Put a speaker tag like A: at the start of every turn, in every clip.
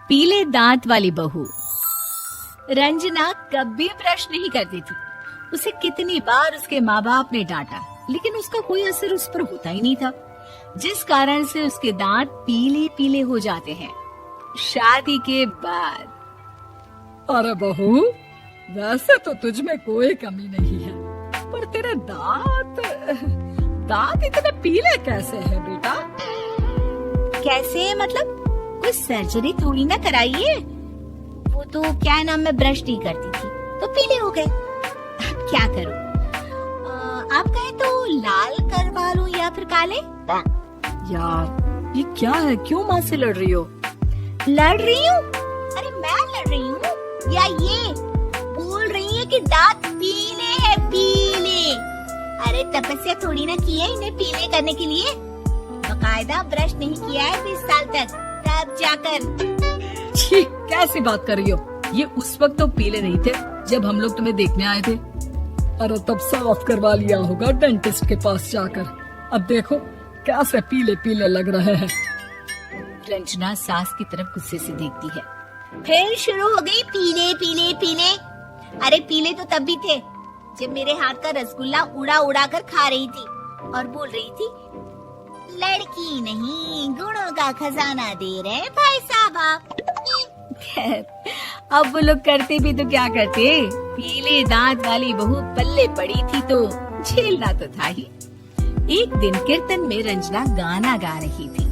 A: पीले दांत वाली बहू। रंजना कभी ब्रश नहीं करती थी। उसे कितनी बार उसके माँ बाप ने डांटा, लेकिन उसका कोई असर उस पर होता ही नहीं था, जिस कारण से उसके दांत पीले पीले हो जाते हैं। शादी के बाद।
B: अरे बहू, वैसे तो तुझ में कोई कमी नहीं है, पर तेरे दांत इतने पीले कैसे हैं बेटा?
A: कैसे मतलब? कोई सर्जरी थोड़ी ना कराइए। वो तो क्या नाम, मैं ब्रश नहीं करती थी तो पीले हो गए। अब क्या करूं? आप कहें तो लाल करवा लूं या फिर काले?
B: यार ये क्या है, क्यों माँ से लड़ रही हो?
A: लड़ रही हूँ? अरे मैं लड़ रही हूँ या ये बोल रही है कि दांत पीले हैं, पीले। अरे तपस्या थोड़ी ना की है इन्हें पीले करने के लिए। बकायदा ब्रश नहीं किया है 20 साल तक, तब जाकर।
B: छी, कैसी बात कर रही हो? ये उस वक्त तो पीले नहीं थे जब हम लोग तुम्हें देखने आए थे। अरे तब साफ करवा लिया होगा डेंटिस्ट के पास जाकर। अब देखो कैसे पीले पीले लग रहे हैं।
A: रंजना सास की तरफ गुस्से से देखती है। फिर शुरू हो गई पीले पीले पीले। अरे पीले तो तब भी थे जब मेरे हाथ का रसगुल्ला उड़ा उड़ा कर खा रही थी और बोल रही थी, लड़की नहीं गुणों का खजाना दे रहे भाई साहब आप। अब वो लोग करते भी तो क्या करते, पीले दांत वाली बहू पल्ले पड़ी थी तो झेलना तो था ही। एक दिन कीर्तन में रंजना गाना गा रही थी।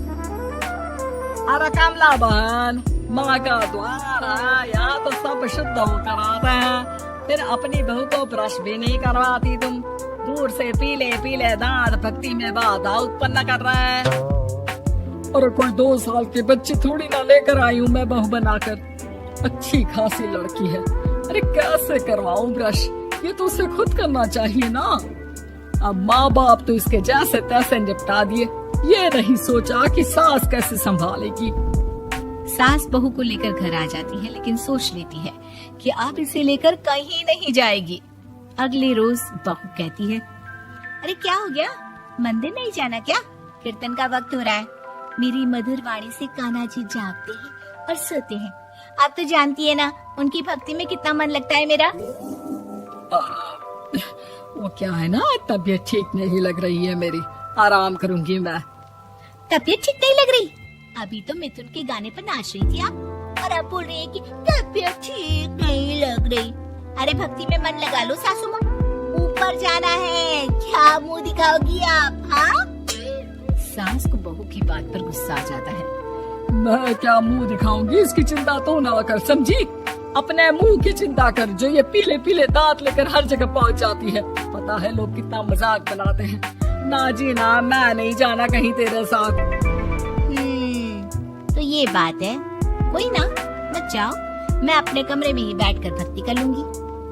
B: अरे कमला बहन, माँ का द्वार है, यहाँ तो सब शुद्ध होकर आते हैं, फिर अपनी बहू को ब्रश भी नहीं करवाती तुम। दूर से पीले पीले दांत भक्ति में बाधा उत्पन्न कर रहे हैं। और कोई 2 साल के बच्चे थोड़ी ना लेकर आई हूँ मैं बहू बनाकर। अच्छी खासी लड़की है, अरे कैसे करवाऊं ब्रश? ये तो उसे खुद करना चाहिए ना। अब माँ बाप तो इसके जैसे तैसे निपटा दिए, ये नहीं सोचा कि सास कैसे संभालेगी।
A: सास बहू को लेकर घर आ जाती है, लेकिन सोच लेती है कि अब इसे लेकर कहीं नहीं जाएगी। अगले रोज बहू कहती है, अरे क्या हो गया, मंदिर नहीं जाना क्या? कीर्तन का वक्त हो रहा है। मेरी मधुर वाणी से कान्हा जी जागते हैं और सोते हैं। आप तो जानती है ना उनकी भक्ति में कितना मन लगता है मेरा।
B: वो क्या है ना, तबीयत ठीक नहीं लग रही है मेरी, आराम करूंगी मैं।
A: तबीयत ठीक नहीं लग रही? अभी तो मिथुन के गाने पर नाच रही थी आप, और अब बोल रही है कि तबीयत ठीक नहीं लग रही। अरे भक्ति में मन लगा लो सासू माँ, ऊपर जाना है, क्या मुंह दिखाओगी आप? हाँ? सास को बहू की बात पर गुस्सा आ जाता है।
B: मैं क्या मुंह दिखाऊंगी, इसकी चिंता तो ना कर, समझी? अपने मुंह की चिंता कर, जो ये पीले पीले दांत लेकर हर जगह पहुंच जाती है। पता है लोग कितना मजाक बनाते हैं। ना जी ना, मैं नहीं जाना कहीं तेरे साथ।
A: तो ये बात है, कोई ना, मत जाओ, मैं अपने कमरे में ही बैठकर भक्ति कर लूंगी।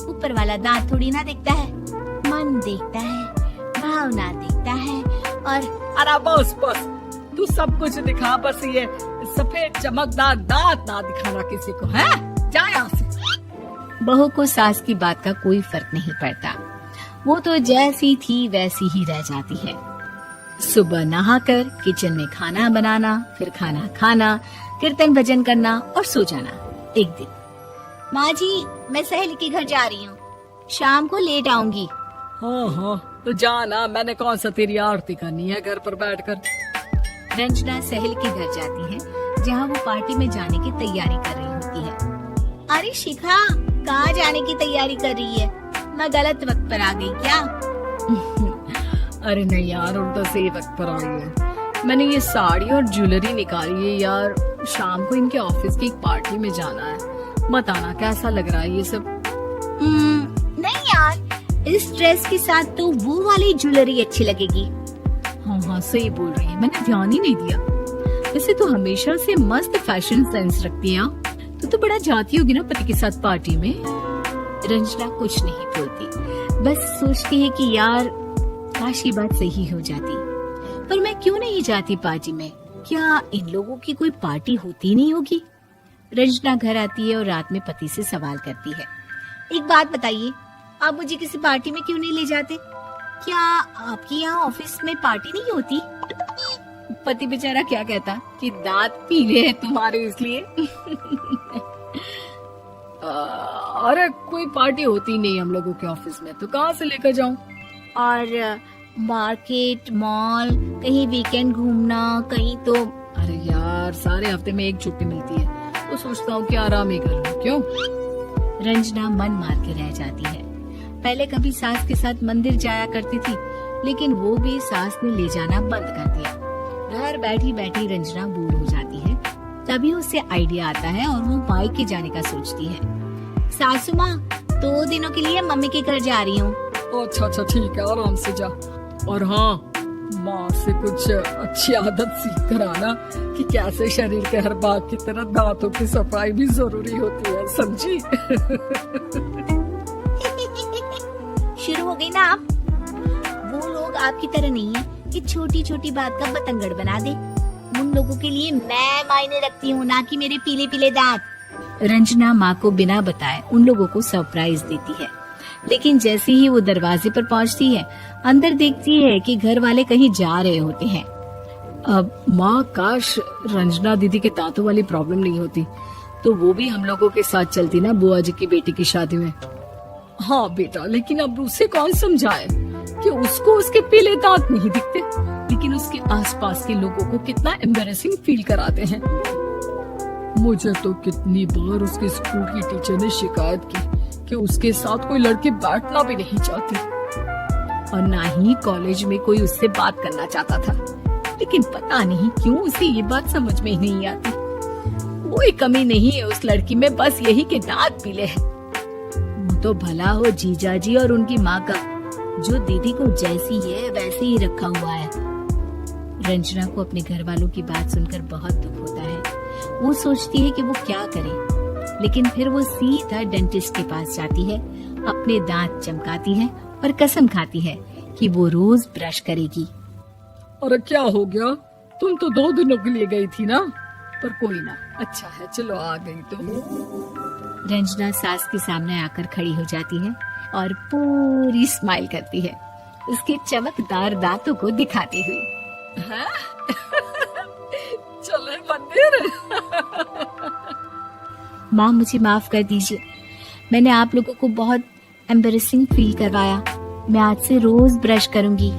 A: ऊपर वाला दांत थोड़ी ना देखता है, मन देखता है, भावना देखता है। और
B: अरे बस बस, तू सब कुछ दिखा, बस ये सफेद चमकदार दांत ना दिखाना किसी को, है? जा यहाँ से।
A: बहू को सास की बात का कोई फर्क नहीं पड़ता, वो तो जैसी थी वैसी ही रह जाती है। सुबह नहाकर किचन में खाना बनाना, फिर खाना खाना, कीर्तन भजन करना और सो जाना। एक दिन, माँ जी मैं सहेली के घर जा रही हूँ, शाम को लेट आऊंगी।
B: हाँ हाँ तो जाना, मैंने कौन सा तेरी आरती करनी है घर पर बैठकर।
A: रंजना सहेली के घर जाती है, जहाँ वो पार्टी में जाने की तैयारी कर रही होती है। अरे शिखा, कहाँ जाने की तैयारी कर रही है? मैं गलत वक्त पर आ गई क्या?
B: अरे नहीं यार, उल्टा सही वक्त पर आई है। मैंने ये साड़ी और ज्वेलरी निकाली है यार, शाम को इनके ऑफिस की एक पार्टी में जाना है। मत आना, कैसा लग रहा है ये सब?
A: नहीं यार, इस ड्रेस के साथ तो वो वाली ज्वेलरी अच्छी लगेगी।
B: हाँ हाँ सही बोल रही है, मैंने ध्यान ही नहीं दिया। वैसे तो हमेशा से मस्त फैशन सेंस रखती है। तो बड़ा जाती होगी ना पति के साथ पार्टी में।
A: रंजना कुछ नहीं बोलती, बस सोचती है कि यार काश ये बात सही हो जाती, पर मैं क्यों नहीं जाती पार्टी में? क्या इन लोगों की कोई पार्टी होती नहीं होगी? रंजना घर आती है और रात में पति से सवाल करती है, एक बात बताइए, आप मुझे किसी पार्टी में क्यों नहीं ले जाते? क्या आपकी यहाँ ऑफिस में पार्टी नहीं होती? पति बेचारा क्या कहता कि दांत पीले हैं तुम्हारे इसलिए।
B: अरे कोई पार्टी होती नहीं हम लोगों के ऑफिस में, तो कहाँ से लेकर जाऊं?
A: और मार्केट, मॉल, कहीं वीकेंड घूमना, कहीं तो।
B: अरे यार, सारे हफ्ते में एक छुट्टी मिलती है, तो सोचता हूँ कि आराम ही कर लूं। क्यों?
A: रंजना मन मार के रह जाती है। पहले कभी सास के साथ मंदिर जाया करती थी, लेकिन वो भी सास ने ले जाना बंद कर दिया। घर बैठी बैठी रंजना बोर हो जाती है। तभी उसे आइडिया आता है और वो मायके जाने का सोचती है। सासू माँ, 2 दिनों के लिए मम्मी के घर जा रही हूँ।
B: अच्छा अच्छा, ठीक है, आराम से जा। और हाँ, माँ से कुछ अच्छी आदत सीख कर आना कि कैसे शरीर के हर भाग की तरह दांतों की सफाई भी जरूरी होती है, समझी?
A: शुरू हो गई ना आप? वो लोग आपकी तरह नहीं है कि छोटी छोटी बात का बतंगड़ बना दे। उन लोगों के लिए मैं मायने रखती हूँ, ना कि मेरे पीले पीले दांत। रंजना माँ को बिना बताए उन लोगों को सरप्राइज देती है, लेकिन जैसे ही वो दरवाजे पर पहुँचती है, अंदर देखती है कि घर वाले कहीं जा रहे होते हैं।
B: अब माँ, काश रंजना दीदी के दांतों वाली प्रॉब्लम नहीं होती, तो वो भी हम लोगों के साथ चलती ना बुआ जी की बेटी की शादी में। हाँ बेटा, लेकिन अब उसे कौन समझाए कि उसको उसके पीले दांत नहीं दिखते, लेकिन उसके आसपास के लोगों को कितना एम्बैरेसिंग फील कराते हैं। मुझे तो कितनी बार उसके स्कूल की टीचर ने शिकायत की कि उसके साथ कोई लड़के बैठना भी नहीं चाहते, और ना ही कॉलेज में कोई उससे बात करना चाहता था। लेकिन पता नहीं क्यों उसे ये बात समझ में ही नहीं आती। कोई कमी नहीं है उस लड़की में, बस यही कि दांत पीले हैं। वो तो भला हो जीजा जी और उनकी माँ का, जो दीदी को जैसी है वैसे ही रखा हुआ है। रंजना को अपने घर वालों की बात सुनकर बहुत दुख होता है। वो सोचती है कि वो क्या करे, लेकिन फिर वो सीधा डेंटिस्ट के पास जाती है, अपने दांत चमकाती है और कसम खाती है कि वो रोज ब्रश करेगी। अरे क्या हो गया? तुम तो 2 दिनों के लिए गई थी ना? पर कोई ना, अच्छा है, चलो आ गई तो।
A: रंजना सास के सामने आकर खड़ी हो जाती है और पूरी स्माइल करती है, उसके चमकदार दांतों को दिखाती हुई।
B: चले मंदिर।
A: माँ, मुझे माफ कर दीजिए, मैंने आप लोगों को बहुत एम्बैरेसिंग फील करवाया। मैं आज से रोज ब्रश करूंगी।